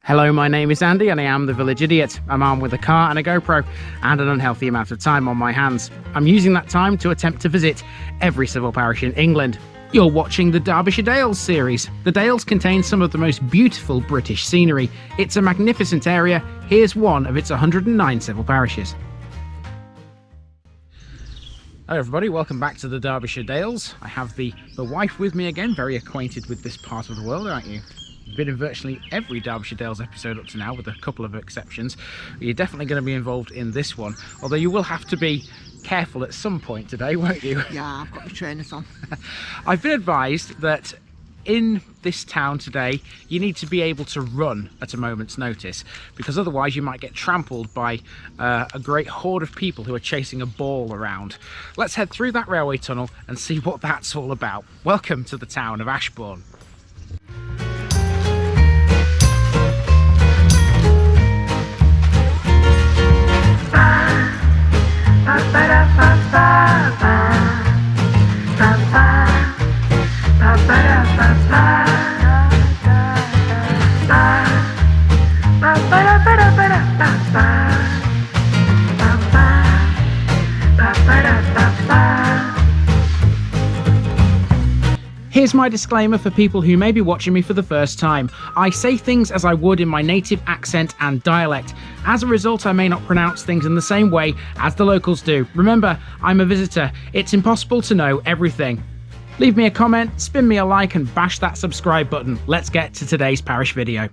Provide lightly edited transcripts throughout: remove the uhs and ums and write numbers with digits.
Hello, my name is Andy and I am the Village Idiot. I'm armed with a car and a GoPro and an unhealthy amount of time on my hands. I'm using that time to attempt to visit every civil parish in England. You're watching the Derbyshire Dales series. The Dales contain some of the most beautiful British scenery. It's a magnificent area. Here's one of its 109 civil parishes. Hello everybody, welcome back to the Derbyshire Dales. I have the wife with me again, very acquainted with this part of the world, aren't you? You've been in virtually every Derbyshire Dales episode up to now, with a couple of exceptions. You're definitely going to be involved in this one, although you will have to be careful at some point today, won't you? Yeah, I've got my trainers on. I've been advised that in this town today, you need to be able to run at a moment's notice, because otherwise you might get trampled by a great horde of people who are chasing a ball around. Let's head through that railway tunnel and see what that's all about. Welcome to the town of Ashbourne. Here's my disclaimer for people who may be watching me for the first time. I say things as I would in my native accent and dialect. As a result, I may not pronounce things in the same way as the locals do. Remember, I'm a visitor. It's impossible to know everything. Leave me a comment, spin me a like and bash that subscribe button. Let's get to today's parish video.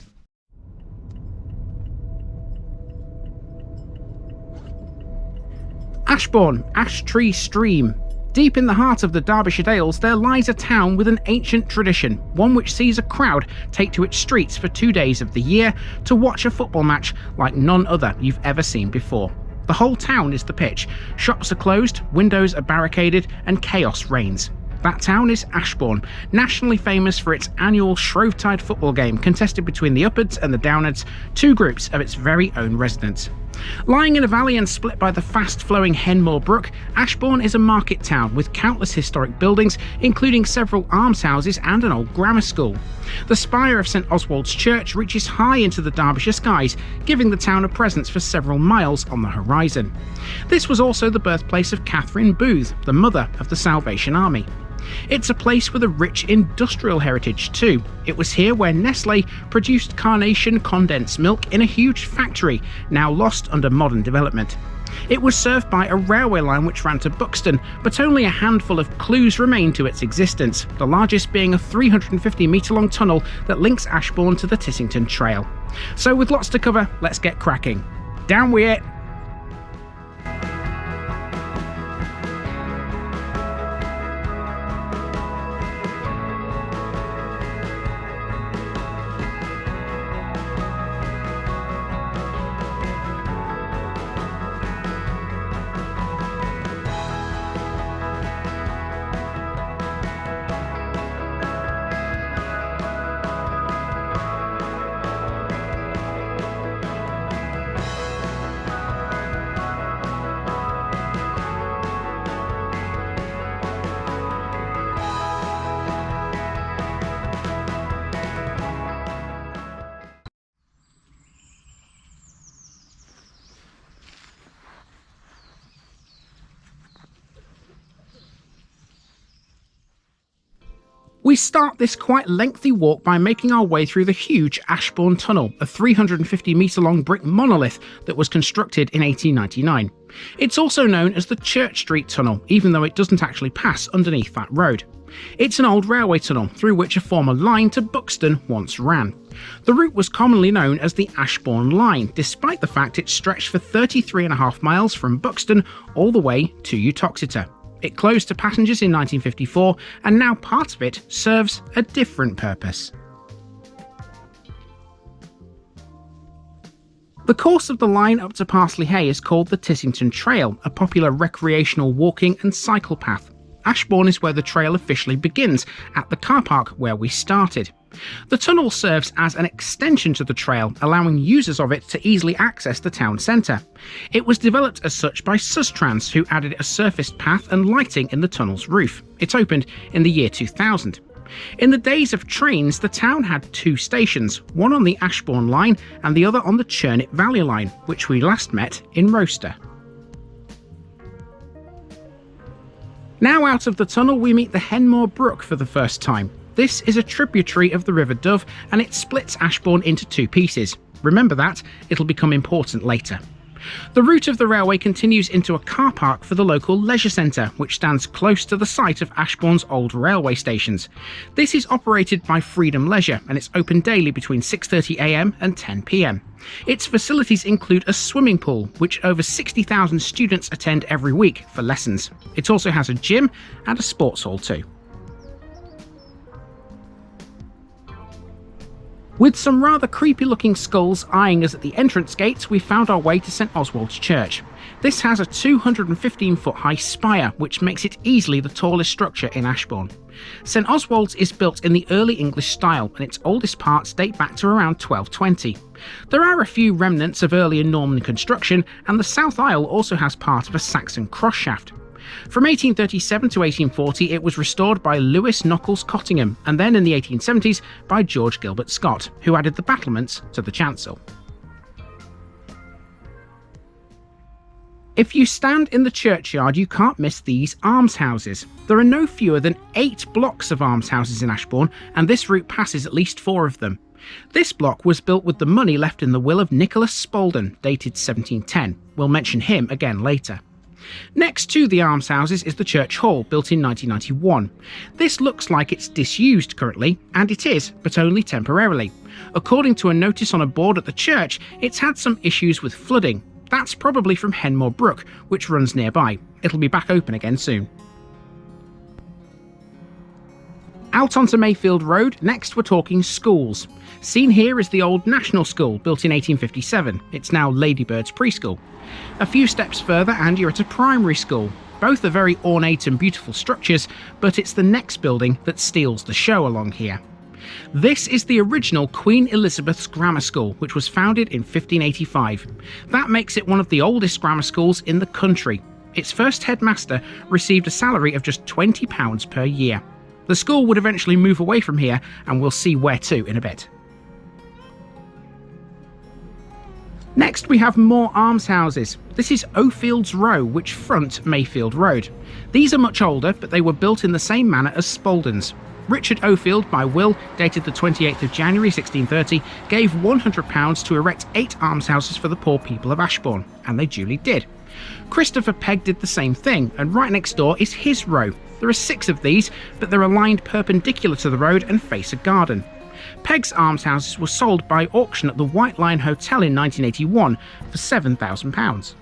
Ashbourne, Ash Tree Stream. Deep in the heart of the Derbyshire Dales, there lies a town with an ancient tradition, one which sees a crowd take to its streets for 2 days of the year to watch a football match like none other you've ever seen before. The whole town is the pitch. Shops are closed, windows are barricaded, and chaos reigns. That town is Ashbourne, nationally famous for its annual Shrovetide Football game contested between the Uppards and the Downards, two groups of its very own residents. Lying in a valley and split by the fast-flowing Henmore Brook, Ashbourne is a market town with countless historic buildings, including several almshouses and an old grammar school. The spire of St Oswald's Church reaches high into the Derbyshire skies, giving the town a presence for several miles on the horizon. This was also the birthplace of Katherine Booth, the mother of the Salvation Army. It's a place with a rich industrial heritage too. It was here where Nestle produced Carnation condensed milk in a huge factory, now lost under modern development. It was served by a railway line which ran to Buxton, but only a handful of clues remain to its existence, the largest being a 350-metre long tunnel that links Ashbourne to the Tissington Trail. So with lots to cover, let's get cracking. Down with it! We start this quite lengthy walk by making our way through the huge Ashbourne Tunnel, a 350-metre long brick monolith that was constructed in 1899. It's also known as the Church Street Tunnel, even though it doesn't actually pass underneath that road. It's an old railway tunnel through which a former line to Buxton once ran. The route was commonly known as the Ashbourne Line, despite the fact it stretched for 33.5 miles from Buxton all the way to Uttoxeter. It closed to passengers in 1954, and now part of it serves a different purpose. The course of the line up to Parsley Hay is called the Tissington Trail, a popular recreational walking and cycle path. Ashbourne is where the trail officially begins, at the car park where we started. The tunnel serves as an extension to the trail, allowing users of it to easily access the town centre. It was developed as such by Sustrans, who added a surfaced path and lighting in the tunnel's roof. It opened in the year 2000. In the days of trains, the town had two stations, one on the Ashbourne line and the other on the Churnip Valley line, which we last met in Roaster. Now out of the tunnel we meet the Henmore Brook for the first time. This is a tributary of the River Dove and it splits Ashbourne into two pieces. Remember that, it'll become important later. The route of the railway continues into a car park for the local leisure centre, which stands close to the site of Ashbourne's old railway stations. This is operated by Freedom Leisure and it's open daily between 6:30 AM and 10 PM. Its facilities include a swimming pool, which over 60,000 students attend every week for lessons. It also has a gym and a sports hall too. With some rather creepy looking skulls eyeing us at the entrance gates, we found our way to St Oswald's Church. This has a 215-foot high spire, which makes it easily the tallest structure in Ashbourne. St Oswald's is built in the early English style and its oldest parts date back to around 1220. There are a few remnants of earlier Norman construction and the south aisle also has part of a Saxon cross shaft. From 1837 to 1840 it was restored by Lewis Nockels Cottingham and then in the 1870s by George Gilbert Scott, who added the battlements to the chancel. If you stand in the churchyard you can't miss these almshouses. There are no fewer than 8 blocks of almshouses in Ashbourne and this route passes at least 4 of them. This block was built with the money left in the will of Nicholas Spalding, dated 1710. We'll mention him again later. Next to the almshouses is the church hall, built in 1991. This looks like it's disused currently, and it is, but only temporarily. According to a notice on a board at the church, it's had some issues with flooding. That's probably from Henmore Brook, which runs nearby. It'll be back open again soon. Out onto Mayfield Road, next we're talking schools. Seen here is the old National School, built in 1857. It's now Ladybird's Preschool. A few steps further and you're at a primary school. Both are very ornate and beautiful structures, but it's the next building that steals the show along here. This is the original Queen Elizabeth's Grammar School, which was founded in 1585. That makes it one of the oldest grammar schools in the country. Its first headmaster received a salary of just £20 per year. The school would eventually move away from here, and we'll see where to in a bit. Next we have more almshouses. This is O'Field's Row, which front Mayfield Road. These are much older, but they were built in the same manner as Spalding's. Richard O'Field, by will, dated the 28th of January 1630, gave £100 to erect 8 almshouses for the poor people of Ashbourne, and they duly did. Christopher Pegg did the same thing, and right next door is his row. There are 6 of these, but they're aligned perpendicular to the road and face a garden. Pegg's almshouses were sold by auction at the White Lion Hotel in 1981 for £7,000.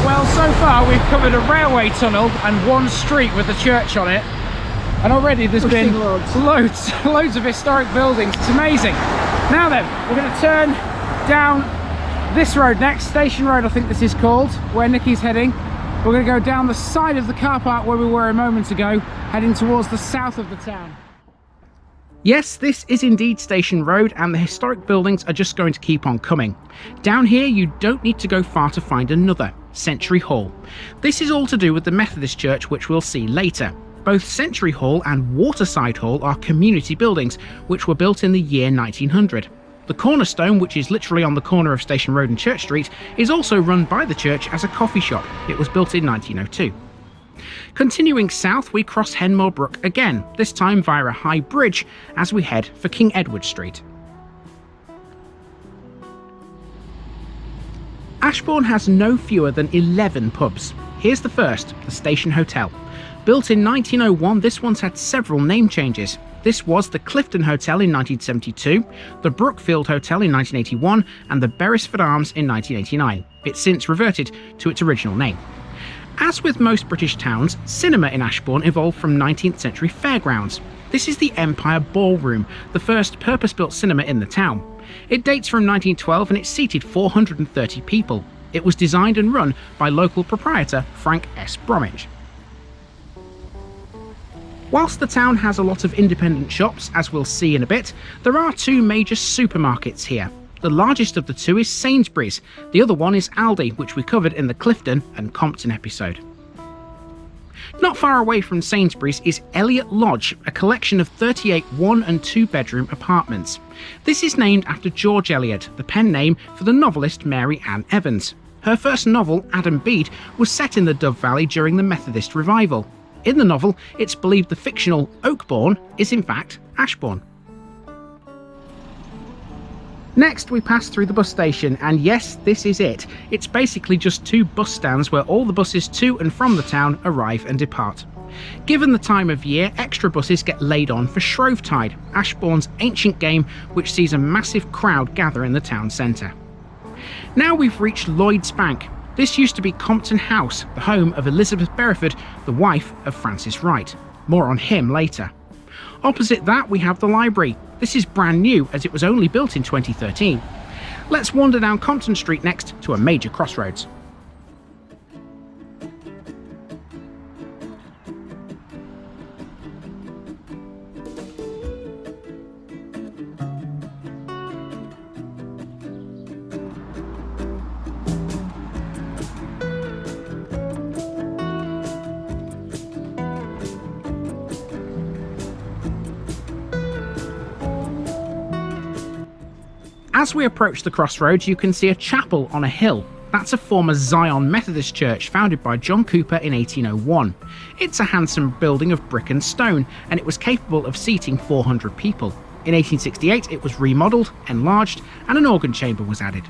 Well, so far we've covered a railway tunnel and one street with the church on it, and already there's been loads of historic buildings. It's amazing. Now then, we're going to turn down this road next, Station Road I think this is called, where Nikki's heading. We're going to go down the side of the car park where we were a moment ago, heading towards the south of the town. Yes, this is indeed Station Road, and the historic buildings are just going to keep on coming. Down here you don't need to go far to find another, Century Hall. This is all to do with the Methodist Church, which we'll see later. Both Century Hall and Waterside Hall are community buildings, which were built in the year 1900. The Cornerstone, which is literally on the corner of Station Road and Church Street, is also run by the church as a coffee shop. It was built in 1902. Continuing south, we cross Henmore Brook again, this time via a high bridge as we head for King Edward Street. Ashbourne has no fewer than 11 pubs. Here's the first, the Station Hotel. Built in 1901, this one's had several name changes. This was the Clifton Hotel in 1972, the Brookfield Hotel in 1981, and the Beresford Arms in 1989. It's since reverted to its original name. As with most British towns, cinema in Ashbourne evolved from 19th century fairgrounds. This is the Empire Ballroom, the first purpose-built cinema in the town. It dates from 1912 and it seated 430 people. It was designed and run by local proprietor Frank S. Bromwich. Whilst the town has a lot of independent shops, as we'll see in a bit, there are 2 major supermarkets here. The largest of the 2 is Sainsbury's, the other one is Aldi, which we covered in the Clifton and Compton episode. Not far away from Sainsbury's is Elliot Lodge, a collection of 38 one- and two-bedroom apartments. This is named after George Eliot, the pen name for the novelist Mary Ann Evans. Her first novel, Adam Bede, was set in the Dove Valley during the Methodist revival. In the novel, it's believed the fictional Oakbourne is in fact Ashbourne. Next, we pass through the bus station, and yes, this is it. It's basically just two bus stands where all the buses to and from the town arrive and depart. Given the time of year, extra buses get laid on for Shrovetide, Ashbourne's ancient game which sees a massive crowd gather in the town centre. Now we've reached Lloyd's Bank. This used to be Compton House, the home of Elizabeth Bereford, the wife of Francis Wright. More on him later. Opposite that we have the library. This is brand new as it was only built in 2013. Let's wander down Compton Street next to a major crossroads. As we approach the crossroads, you can see a chapel on a hill. That's a former Zion Methodist church founded by John Cooper in 1801. It's a handsome building of brick and stone, and it was capable of seating 400 people. In 1868, it was remodelled, enlarged, and an organ chamber was added.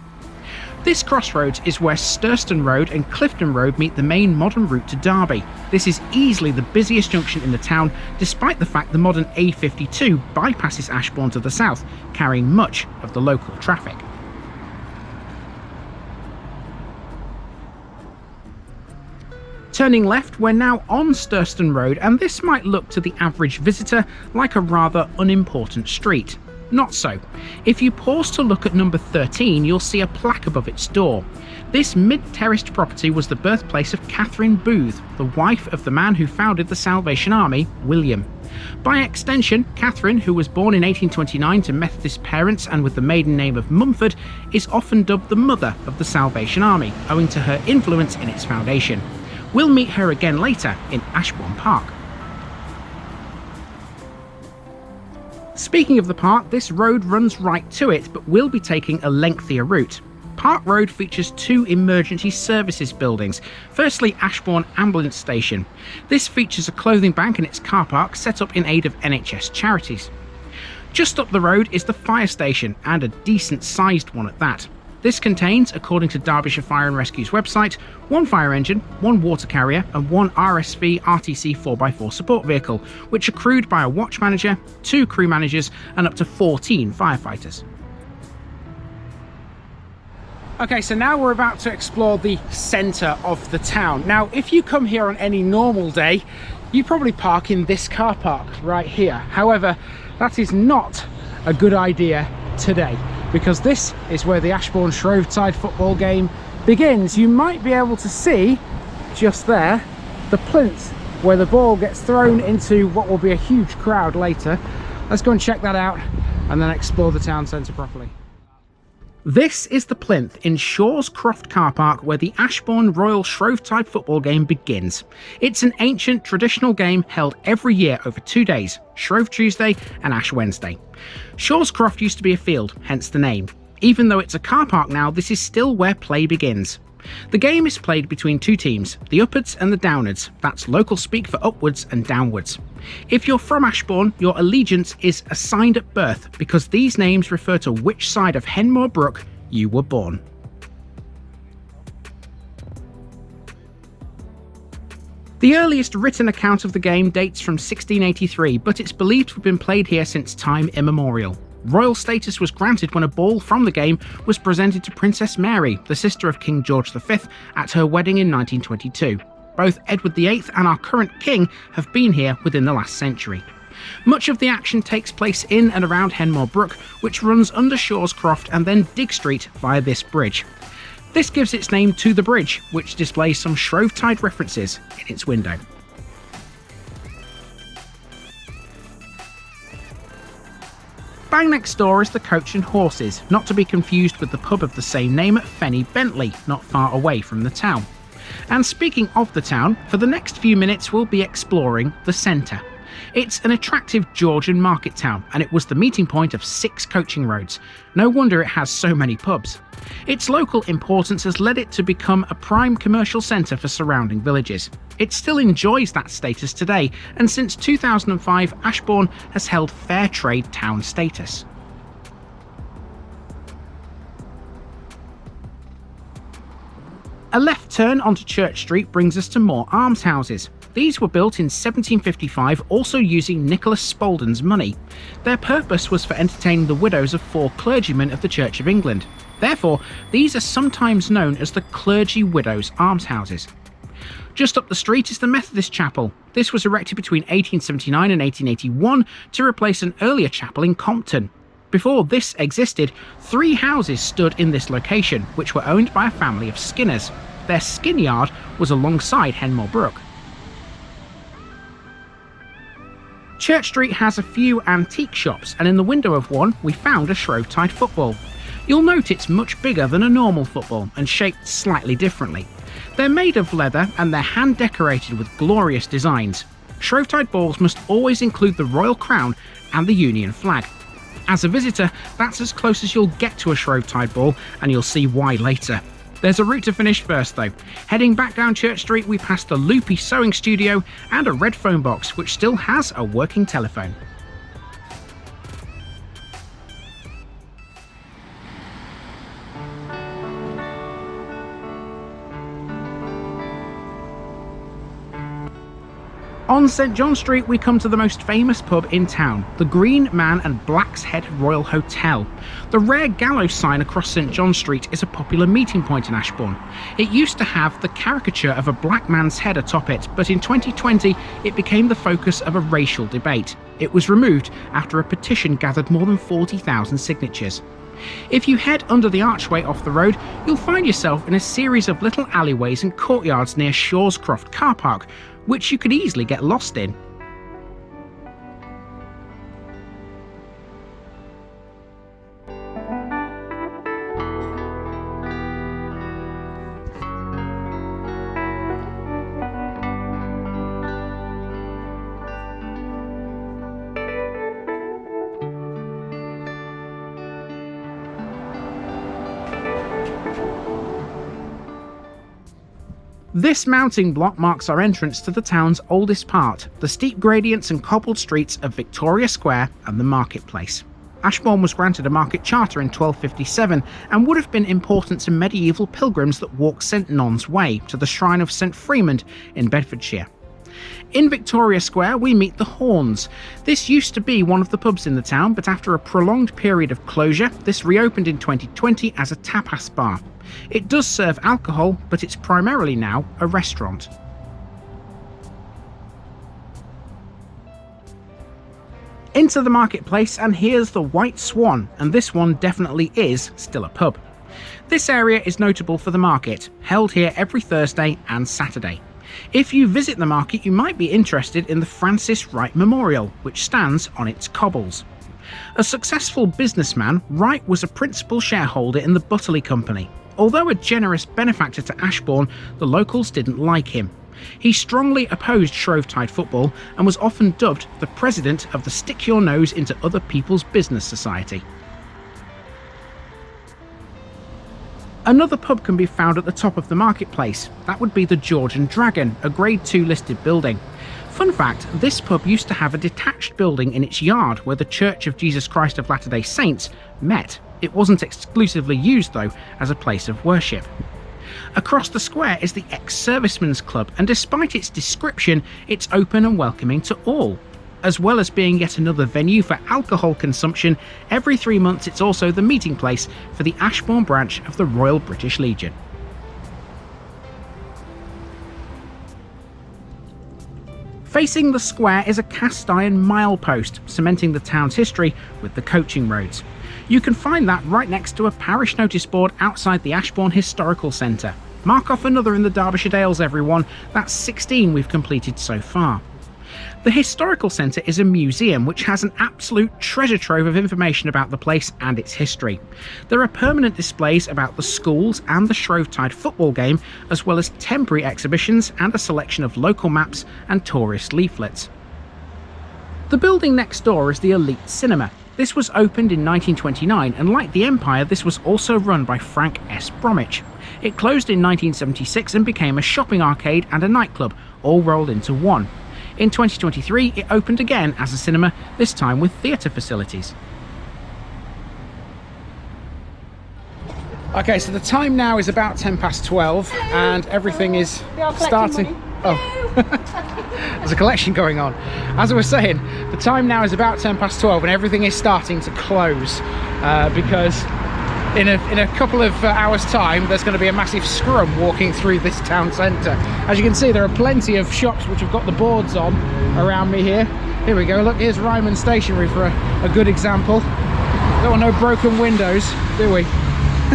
This crossroads is where Sturston Road and Clifton Road meet the main modern route to Derby. This is easily the busiest junction in the town, despite the fact the modern A52 bypasses Ashbourne to the south, carrying much of the local traffic. Turning left, we're now on Sturston Road, and this might look to the average visitor like a rather unimportant street. Not so. If you pause to look at number 13, you'll see a plaque above its door. This mid-terraced property was the birthplace of Katherine Booth, the wife of the man who founded the Salvation Army, William. By extension, Katherine, who was born in 1829 to Methodist parents and with the maiden name of Mumford, is often dubbed the mother of the Salvation Army, owing to her influence in its foundation. We'll meet her again later in Ashbourne Park. Speaking of the park, this road runs right to it, but we'll be taking a lengthier route. Park Road features two emergency services buildings. Firstly, Ashbourne Ambulance Station. This features a clothing bank in its car park set up in aid of NHS charities. Just up the road is the fire station, and a decent sized one at that. This contains, according to Derbyshire Fire and Rescue's website, one fire engine, one water carrier and one RSV RTC 4x4 support vehicle, which are crewed by a watch manager, 2 crew managers and up to 14 firefighters. Okay, so now we're about to explore the centre of the town. Now, if you come here on any normal day, you probably park in this car park right here. However, that is not a good idea today, because this is where the Ashbourne Shrovetide football game begins. You might be able to see just there the plinth where the ball gets thrown into what will be a huge crowd later. Let's go and check that out and then explore the town centre properly. This is the plinth in Shaw's Croft car park where the Ashbourne Royal Shrovetide football game begins. It's an ancient traditional game held every year over 2 days, Shrove Tuesday and Ash Wednesday. Shaw's Croft used to be a field, hence the name. Even though it's a car park now, this is still where play begins. The game is played between two teams, the Uppards and the Downards. That's local speak for upwards and downwards. If you're from Ashbourne, your allegiance is assigned at birth because these names refer to which side of Henmore Brook you were born. The earliest written account of the game dates from 1683, but it's believed to have been played here since time immemorial. Royal status was granted when a ball from the game was presented to Princess Mary, the sister of King George V, at her wedding in 1922. Both Edward VIII and our current king have been here within the last century. Much of the action takes place in and around Henmore Brook, which runs under Shaw's Croft and then Dig Street via this bridge. This gives its name to the bridge, which displays some Shrovetide references in its window. Bang next door is the Coach and Horses, not to be confused with the pub of the same name at Fenny Bentley, not far away from the town. And speaking of the town, for the next few minutes we'll be exploring the centre. It's an attractive Georgian market town, and it was the meeting point of 6 coaching roads. No wonder it has so many pubs. Its local importance has led it to become a prime commercial centre for surrounding villages. It still enjoys that status today, and since 2005 Ashbourne has held fair trade town status. A left turn onto Church Street brings us to more almshouses. These were built in 1755, also using Nicholas Spalding's money. Their purpose was for entertaining the widows of 4 clergymen of the Church of England. Therefore, these are sometimes known as the Clergy Widows' Almshouses. Just up the street is the Methodist Chapel. This was erected between 1879 and 1881 to replace an earlier chapel in Compton. Before this existed, 3 houses stood in this location, which were owned by a family of skinners. Their skin yard was alongside Henmore Brook. Church Street has a few antique shops, and in the window of one we found a Shrovetide Football. You'll note it's much bigger than a normal football and shaped slightly differently. They're made of leather and they're hand decorated with glorious designs. Shrovetide balls must always include the royal crown and the Union flag. As a visitor, that's as close as you'll get to a Shrovetide ball, and you'll see why later. There's a route to finish first though. Heading back down Church Street we passed a loopy sewing studio and a red phone box which still has a working telephone. On St John Street we come to the most famous pub in town, the Green Man and Black's Head Royal Hotel. The rare gallows sign across St John Street is a popular meeting point in Ashbourne. It used to have the caricature of a black man's head atop it, but in 2020 it became the focus of a racial debate. It was removed after a petition gathered more than 40,000 signatures. If you head under the archway off the road, you'll find yourself in a series of little alleyways and courtyards near Shawscroft car park, which you could easily get lost in. This mounting block marks our entrance to the town's oldest part, the steep gradients and cobbled streets of Victoria Square and the marketplace. Ashbourne was granted a market charter in 1257 and would have been important to medieval pilgrims that walked St Non's Way to the shrine of St Freemond in Bedfordshire. In Victoria Square we meet the Horns. This used to be one of the pubs in the town, but after a prolonged period of closure, this reopened in 2020 as a tapas bar. It does serve alcohol, but it's primarily now a restaurant. Into the marketplace, and here's the White Swan, and this one definitely is still a pub. This area is notable for the market, held here every Thursday and Saturday. If you visit the market, you might be interested in the Francis Wright Memorial, which stands on its cobbles. A successful businessman, Wright was a principal shareholder in the Butterley Company. Although a generous benefactor to Ashbourne, the locals didn't like him. He strongly opposed Shrovetide Football and was often dubbed the president of the Stick Your Nose into Other People's Business Society. Another pub can be found at the top of the marketplace. That would be the Georgian Dragon, a Grade 2 listed building. Fun fact, this pub used to have a detached building in its yard where the Church of Jesus Christ of Latter-day Saints met. It wasn't exclusively used though as a place of worship. Across the square is the Ex-Servicemen's Club, and despite its description, it's open and welcoming to all. As well as being yet another venue for alcohol consumption, every 3 months it's also the meeting place for the Ashbourne branch of the Royal British Legion. Facing the square is a cast iron milepost, cementing the town's history with the coaching roads. You can find that right next to a parish notice board outside the Ashbourne Historical Centre. Mark off another in the Derbyshire Dales, everyone. That's 16 we've completed so far. The historical centre is a museum which has an absolute treasure trove of information about the place and its history. There are permanent displays about the schools and the Shrovetide football game, as well as temporary exhibitions and a selection of local maps and tourist leaflets. The building next door is the Elite Cinema. This was opened in 1929, and like the Empire, this was also run by Frank S. Bromwich. It closed in 1976 and became a shopping arcade and a nightclub, all rolled into one. In 2023, it opened again as a cinema, this time with theatre facilities. Okay, so the time now is about 12 and everything is starting. Oh, there's a collection going on. As I was saying, the time now is about 12 and everything is starting to close because in a couple of hours time there's going to be a massive scrum walking through this town centre. As you can see, there are plenty of shops which have got the boards on around me here. Here we go, look, here's Ryman Stationery for a good example. Don't want no broken windows, do we?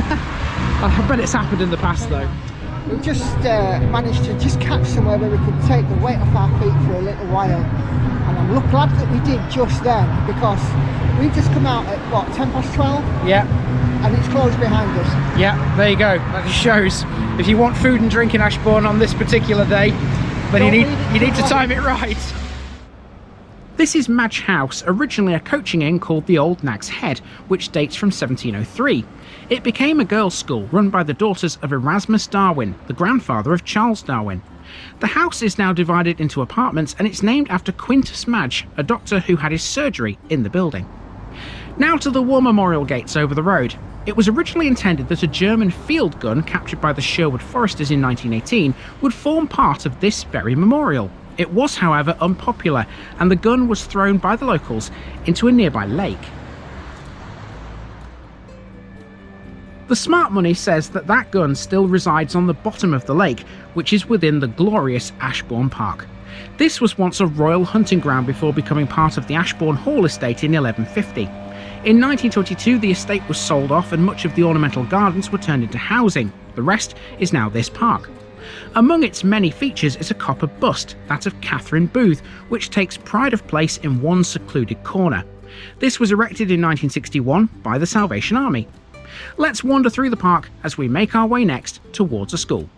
I bet it's happened in the past though. We just managed to just catch somewhere where we could take the weight off our feet for a little while, and I'm glad that we did just then, because we've just come out at what, 12? Yeah. And it's closed behind us. Yeah, there you go. That just shows if you want food and drink in Ashbourne on this particular day, then you need to time it right. This is Madge House, originally a coaching inn called the Old Nag's Head, which dates from 1703. It became a girls' school run by the daughters of Erasmus Darwin, the grandfather of Charles Darwin. The house is now divided into apartments and it's named after Quintus Madge, a doctor who had his surgery in the building. Now to the War Memorial Gates over the road. It was originally intended that a German field gun captured by the Sherwood Foresters in 1918 would form part of this very memorial. It was, however, unpopular, and the gun was thrown by the locals into a nearby lake. The smart money says that that gun still resides on the bottom of the lake, which is within the glorious Ashbourne Park. This was once a royal hunting ground before becoming part of the Ashbourne Hall estate in 1150. In 1922, the estate was sold off and much of the ornamental gardens were turned into housing. The rest is now this park. Among its many features is a copper bust, that of Katherine Booth, which takes pride of place in one secluded corner. This was erected in 1961 by the Salvation Army. Let's wander through the park as we make our way next towards a school.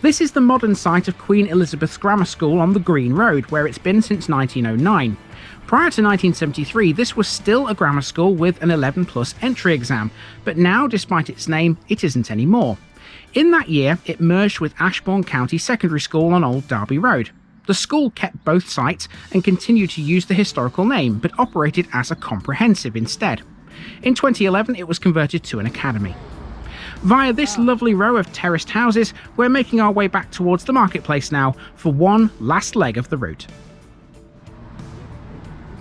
This is the modern site of Queen Elizabeth's Grammar School on the Green Road, where it's been since 1909. Prior to 1973, this was still a grammar school with an 11+ entry exam, but now, despite its name, it isn't anymore. In that year, it merged with Ashbourne County Secondary School on Old Derby Road. The school kept both sites and continued to use the historical name, but operated as a comprehensive instead. In 2011, it was converted to an academy. Via this lovely row of terraced houses, we're making our way back towards the marketplace now for one last leg of the route.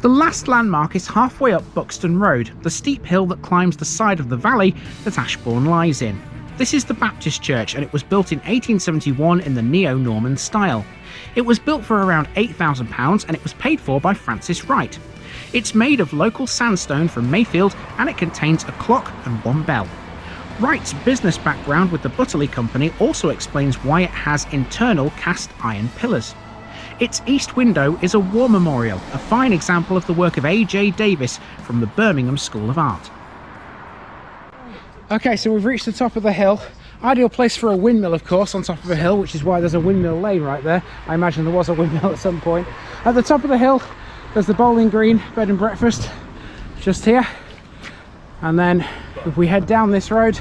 The last landmark is halfway up Buxton Road, the steep hill that climbs the side of the valley that Ashbourne lies in. This is the Baptist Church, and it was built in 1871 in the neo-Norman style. It was built for around £8,000 and it was paid for by Francis Wright. It's made of local sandstone from Mayfield and it contains a clock and one bell. Wright's business background with the Butterley Company also explains why it has internal cast iron pillars. Its east window is a war memorial, a fine example of the work of A.J. Davis from the Birmingham School of Art. Okay, so we've reached the top of the hill. Ideal place for a windmill, of course, on top of a hill, which is why there's a windmill lane right there. I imagine there was a windmill at some point. At the top of the hill, there's the Bowling Green bed and breakfast, just here. And then if we head down this road,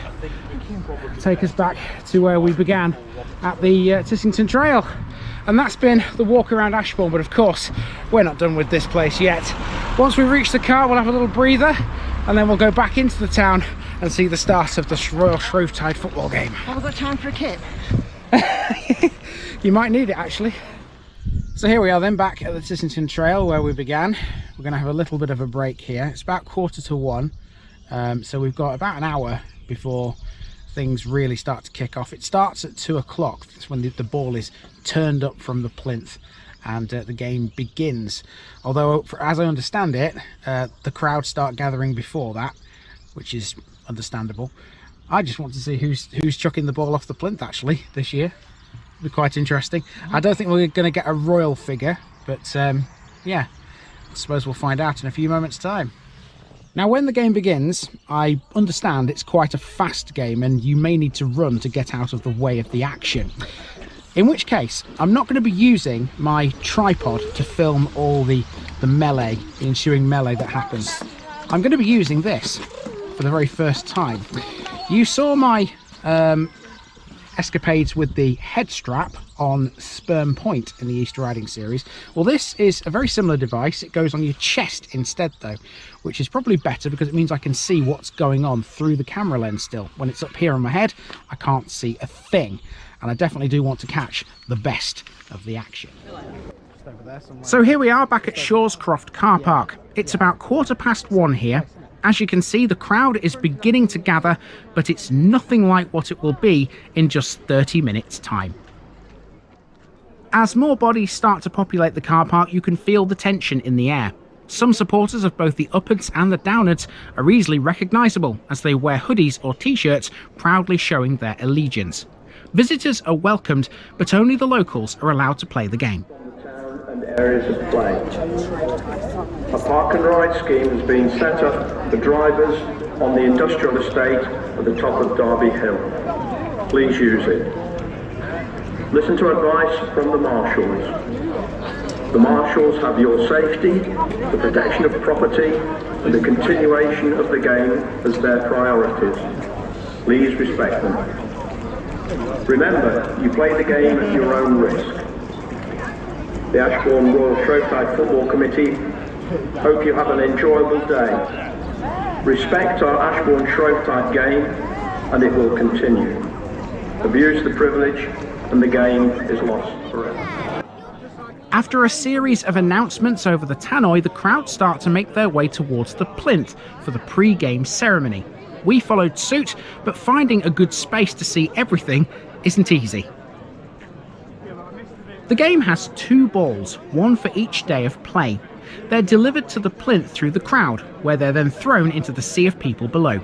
take us back to where we began at the Tissington Trail. And that's been the walk around Ashbourne, but of course we're not done with this place yet. Once we reach the car, we'll have a little breather and then we'll go back into the town and see the start of the Royal Shrovetide football game. Have we got time for a kip? You might need it actually. So here we are then, back at the Tissington Trail where we began. We're going to have a little bit of a break here. It's about 1:45, so we've got about an hour before things really start to kick off. It starts at 2 o'clock. That's when the ball is turned up from the plinth and the game begins. Although, as I understand it, the crowd start gathering before that, which is understandable. I just want to see who's chucking the ball off the plinth actually this year. It'll be quite interesting. I don't think we're going to get a royal figure, but yeah, I suppose we'll find out in a few moments' time. Now, when the game begins, I understand it's quite a fast game and you may need to run to get out of the way of the action. In which case, I'm not going to be using my tripod to film all the melee, the ensuing melee that happens. I'm going to be using this for the very first time. You saw my escapades with the head strap on Sperm Point in the Easter Riding series. Well, this is a very similar device. It goes on your chest instead though, which is probably better because it means I can see what's going on through the camera lens still. When it's up here on my head, I can't see a thing, and I definitely do want to catch the best of the action. So here we are back at Shawscroft car park. It's about 1:15 here. As you can see, the crowd is beginning to gather, but it's nothing like what it will be in just 30 minutes time. As more bodies start to populate the car park, you can feel the tension in the air. Some supporters of both the Uppards and the Downards are easily recognisable as they wear hoodies or t-shirts proudly showing their allegiance. Visitors are welcomed, but only the locals are allowed to play the game. And areas of play. A park and ride scheme has been set up for drivers on the industrial estate at the top of Derby Hill. Please use it. Listen to advice from the marshals. The marshals have your safety, the protection of property, and the continuation of the game as their priorities. Please respect them. Remember, you play the game at your own risk. The Ashbourne Royal Shrovetide Football Committee hope you have an enjoyable day. Respect our Ashbourne Shrovetide game and it will continue. Abuse the privilege and the game is lost forever. After a series of announcements over the tannoy, the crowd start to make their way towards the plinth for the pre-game ceremony. We followed suit, but finding a good space to see everything isn't easy. The game has 2 balls, one for each day of play. They're delivered to the plinth through the crowd, where they're then thrown into the sea of people below.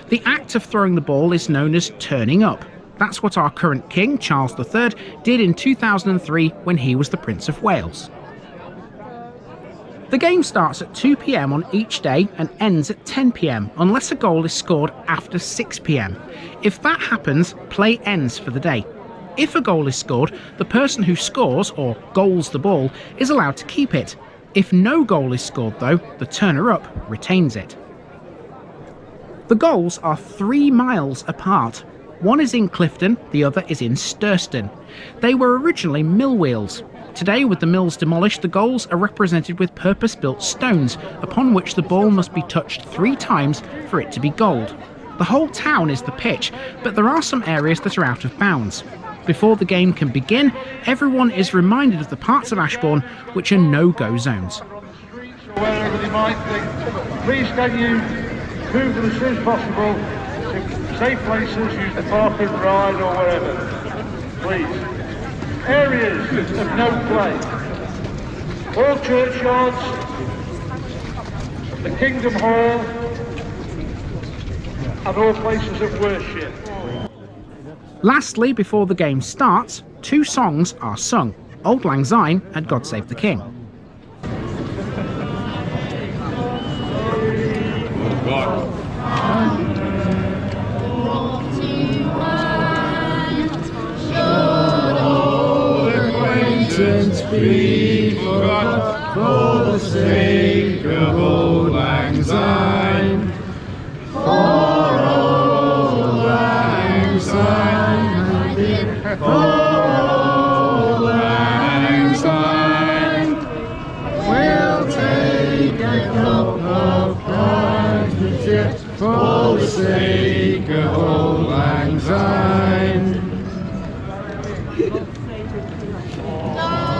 The act of throwing the ball is known as turning up. That's what our current king, Charles III, did in 2003 when he was the Prince of Wales. The game starts at 2 PM on each day and ends at 10 PM, unless a goal is scored after 6 PM. If that happens, play ends for the day. If a goal is scored, the person who scores, or goals the ball, is allowed to keep it. If no goal is scored though, the turner-up retains it. The goals are 3 miles apart. One is in Clifton, the other is in Sturston. They were originally mill wheels. Today, with the mills demolished, the goals are represented with purpose-built stones, upon which the ball must be touched 3 times for it to be goaled. The whole town is the pitch, but there are some areas that are out of bounds. Before the game can begin, everyone is reminded of the parts of Ashbourne which are no-go zones. Wherever they might think, please can you move them as soon as possible to safe places, use the park and ride or wherever. Please. Areas of no play. All churchyards, the Kingdom Hall, and all places of worship. Lastly, before the game starts, 2 songs are sung, Auld Lang Syne and God Save the King. Be forgot for the sake of Auld Lang Syne. For Auld Lang Syne. Auld Lang Syne. We'll take a cup of partnership for the sake of Auld Lang Syne.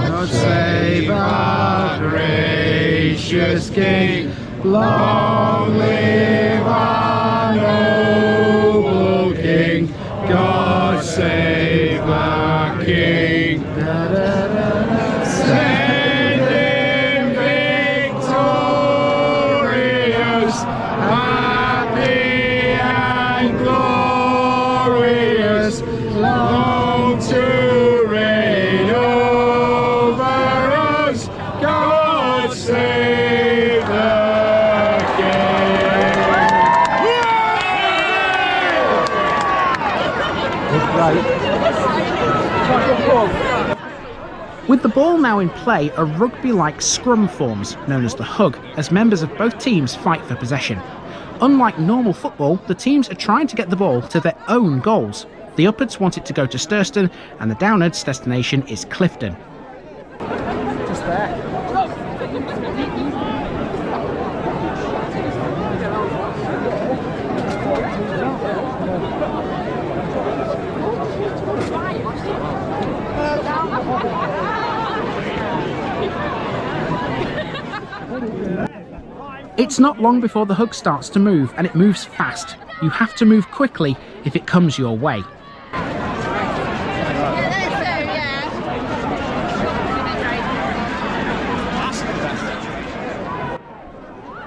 God save our gracious King, long live our noble King, God save our King. Send him victorious, happy and glorious, long to reign over us, God save the With the ball now in play, a rugby-like scrum forms, known as the hug, as members of both teams fight for possession. Unlike normal football, the teams are trying to get the ball to their own goals. The Uppards want it to go to Sturston, and the Downards' destination is Clifton. Just there. It's not long before the hug starts to move, and it moves fast. You have to move quickly if it comes your way.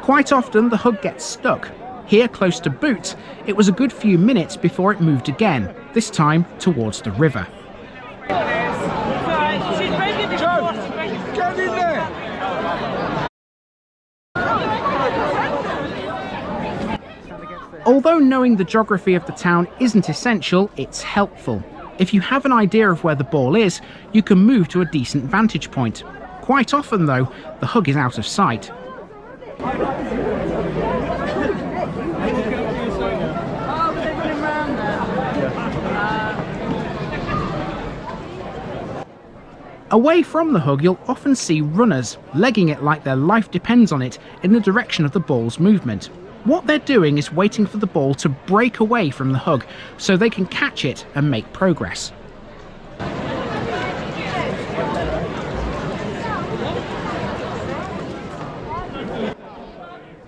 Quite often the hug gets stuck. Here, close to Boots, it was a good few minutes before it moved again, this time towards the river. Although knowing the geography of the town isn't essential, it's helpful. If you have an idea of where the ball is, you can move to a decent vantage point. Quite often, though, the hug is out of sight. Away from the hug, you'll often see runners, legging it like their life depends on it in the direction of the ball's movement. What they're doing is waiting for the ball to break away from the hug so they can catch it and make progress.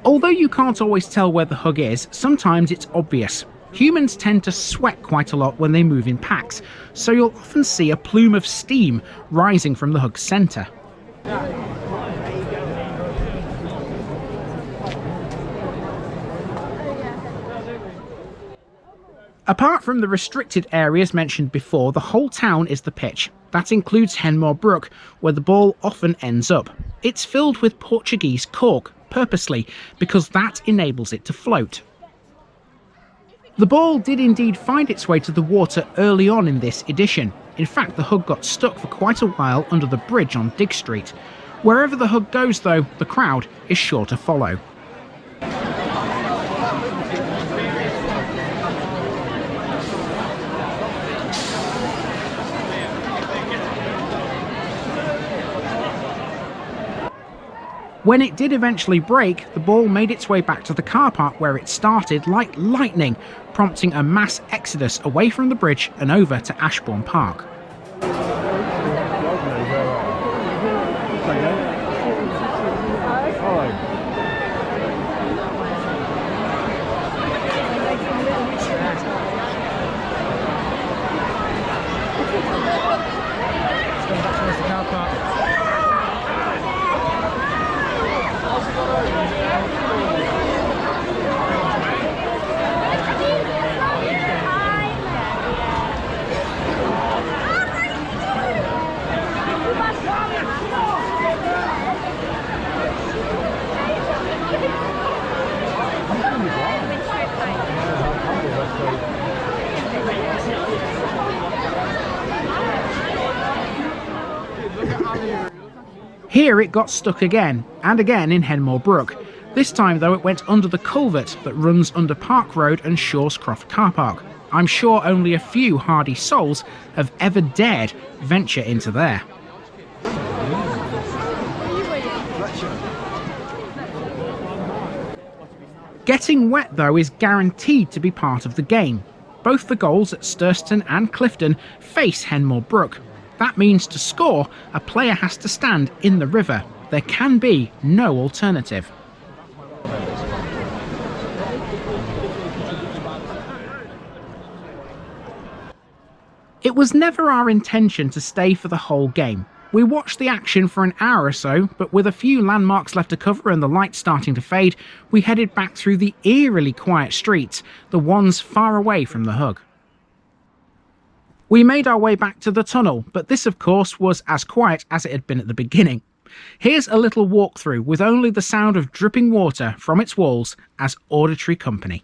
Although you can't always tell where the hug is, sometimes it's obvious. Humans tend to sweat quite a lot when they move in packs, so you'll often see a plume of steam rising from the hug's centre. Apart from the restricted areas mentioned before, the whole town is the pitch. That includes Henmore Brook, where the ball often ends up. It's filled with Portuguese cork, purposely, because that enables it to float. The ball did indeed find its way to the water early on in this edition. In fact, the hug got stuck for quite a while under the bridge on Dig Street. Wherever the hug goes, though, the crowd is sure to follow. When it did eventually break, the ball made its way back to the car park where it started like lightning, prompting a mass exodus away from the bridge and over to Ashbourne Park. Here it got stuck again, and again in Henmore Brook. This time though it went under the culvert that runs under Park Road and Shawscroft Car Park. I'm sure only a few hardy souls have ever dared venture into there. Getting wet, though, is guaranteed to be part of the game. Both the goals at Sturston and Clifton face Henmore Brook. That means to score, a player has to stand in the river. There can be no alternative. It was never our intention to stay for the whole game. We watched the action for an hour or so, but with a few landmarks left to cover and the lights starting to fade, we headed back through the eerily quiet streets, the ones far away from the Hug. We made our way back to the tunnel, but this of course was as quiet as it had been at the beginning. Here's a little walkthrough with only the sound of dripping water from its walls as auditory company.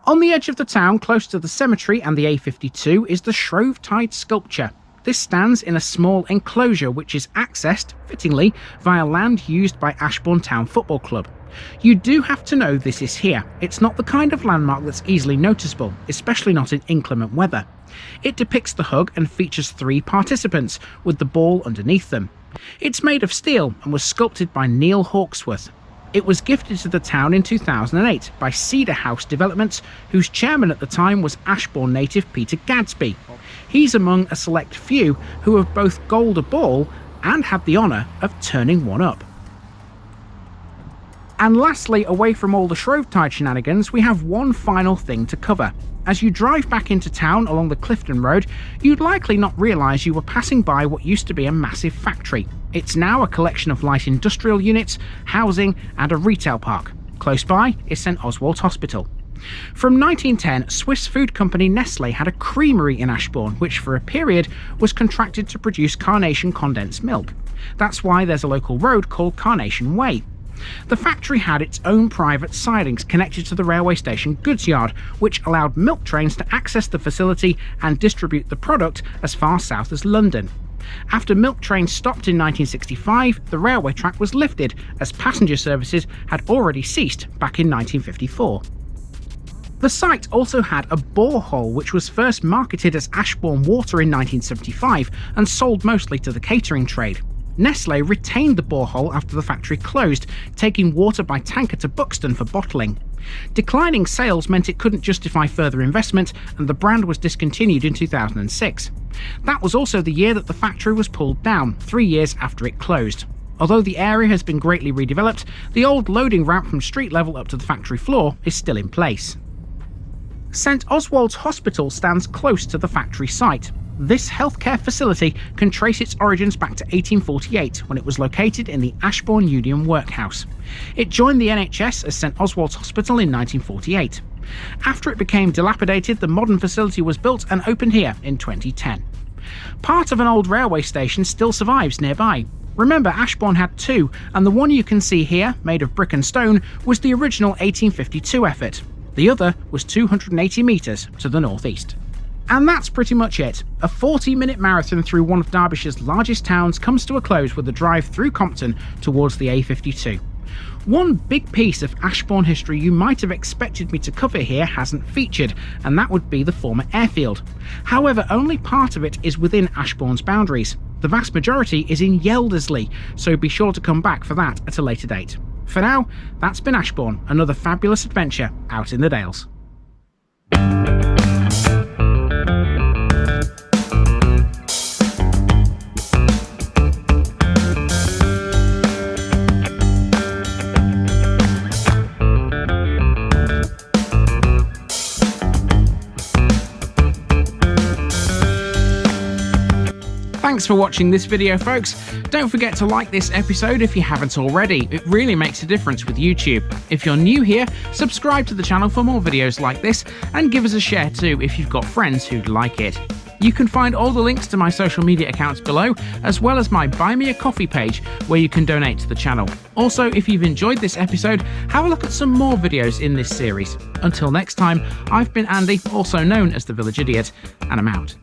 On the edge of the town, close to the cemetery and the A52, is the Shrovetide sculpture. This stands in a small enclosure which is accessed, fittingly, via land used by Ashbourne Town Football Club. You do have to know this is here. It's not the kind of landmark that's easily noticeable, especially not in inclement weather. It depicts the Hug and features 3 participants, with the ball underneath them. It's made of steel and was sculpted by Neil Hawksworth. It was gifted to the town in 2008 by Cedar House Developments, whose chairman at the time was Ashbourne native Peter Gadsby. He's among a select few who have both goaled a ball and had the honour of turning one up. And lastly, away from all the Shrovetide shenanigans, we have one final thing to cover. As you drive back into town along the Clifton Road, you'd likely not realise you were passing by what used to be a massive factory. It's now a collection of light industrial units, housing and a retail park. Close by is St Oswald's Hospital. From 1910, Swiss food company Nestle had a creamery in Ashbourne, which for a period was contracted to produce Carnation condensed milk. That's why there's a local road called Carnation Way. The factory had its own private sidings connected to the railway station goods yard, which allowed milk trains to access the facility and distribute the product as far south as London. After milk trains stopped in 1965, the railway track was lifted as passenger services had already ceased back in 1954. The site also had a borehole which was first marketed as Ashbourne Water in 1975 and sold mostly to the catering trade. Nestle retained the borehole after the factory closed, taking water by tanker to Buxton for bottling. Declining sales meant it couldn't justify further investment, and the brand was discontinued in 2006. That was also the year that the factory was pulled down, 3 years after it closed. Although the area has been greatly redeveloped, the old loading ramp from street level up to the factory floor is still in place. St Oswald's Hospital stands close to the factory site. This healthcare facility can trace its origins back to 1848, when it was located in the Ashbourne Union Workhouse. It joined the NHS as St Oswald's Hospital in 1948. After it became dilapidated, the modern facility was built and opened here in 2010. Part of an old railway station still survives nearby. Remember, Ashbourne had 2, and the one you can see here, made of brick and stone, was the original 1852 effort. The other was 280 metres to the northeast. And that's pretty much it. A 40-minute marathon through one of Derbyshire's largest towns comes to a close with a drive through Compton towards the A52. One big piece of Ashbourne history you might have expected me to cover here hasn't featured, and that would be the former airfield. However, only part of it is within Ashbourne's boundaries. The vast majority is in Yeldersley, so be sure to come back for that at a later date. For now, that's been Ashbourne, another fabulous adventure out in the Dales. Thanks for watching this video, folks. Don't forget to like this episode if you haven't already. It really makes a difference with YouTube. If you're new here, subscribe to the channel for more videos like this, and give us a share too if you've got friends who'd like it. You can find all the links to my social media accounts below, as well as my Buy Me a Coffee page where you can donate to the channel. Also, if you've enjoyed this episode, have a look at some more videos in this series. Until next time, I've been Andy, also known as the Village Idiot, and I'm out.